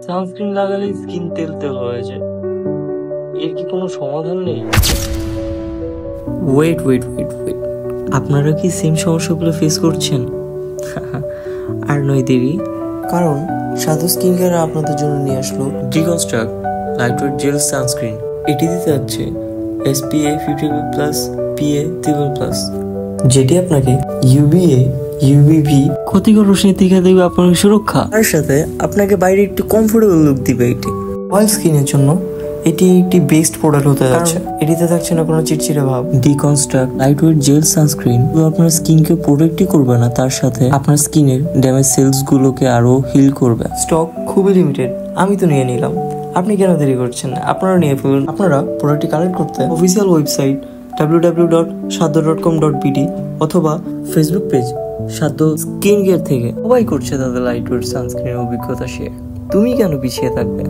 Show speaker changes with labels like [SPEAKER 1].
[SPEAKER 1] Sunscreen লাগালে skin তেল তেল হয়ে যায়, এর কি কোনো সমাধান নেই? ওয়েট ওয়েট ওয়েট ওয়েট, আপনারা কি সেম সমস্যাগুলো ফেস করছেন? আর নয় দেরি,
[SPEAKER 2] কারণ সাধু স্কিন কেয়ার আপনাদের জন্য নিয়ে আসলো
[SPEAKER 1] ডিকনস্ট্রাক্ট লাইটওয়েট জেল সানস্ক্রিন। এটি দিতে যাচ্ছে SPF 50+ PA 3+,
[SPEAKER 2] যেটি আপনাকে UVA UVB
[SPEAKER 1] ক্ষতিকর রশ্মি থেকে দেবে আপনাকে সুরক্ষা,
[SPEAKER 2] তার সাথে আপনাকে বাইরে একটু কমফোর্টেবল লুক দিবে। এটি অয়েল স্কিনের জন্য এটি একটি বেস্ট প্রোডাক্ট হতে যাচ্ছে। এটিতে থাকছে না কোনো চিটচিটে ভাব।
[SPEAKER 1] ডিকনস্ট্রাক্ট লাইটওয়েট জেল সানস্ক্রিন আপনার স্কিনকে প্রোটেক্টই করবে না, তার সাথে আপনার স্কিনের ড্যামেজ সেলস গুলোকে আরো হিল করবে।
[SPEAKER 2] স্টক খুবই লিমিটেড, আমি তো নিয়ে নিলাম। আপনি কেন দেরি করছেন? আপনারা নিয়ে ফেলুন। আপনারা প্রোডাক্টটি কালেক্ট করতে অফিসিয়াল ওয়েবসাইট www.sadhu.com.bd অথবা
[SPEAKER 1] ফেসবুক পেজ সাধ্য স্কিন কেয়ার থেকে সবাই করছে তাদের লাইটওয়েট সানস্ক্রিনের অভিজ্ঞতা শেয়ার। তুমি কেন পিছিয়ে থাকবে?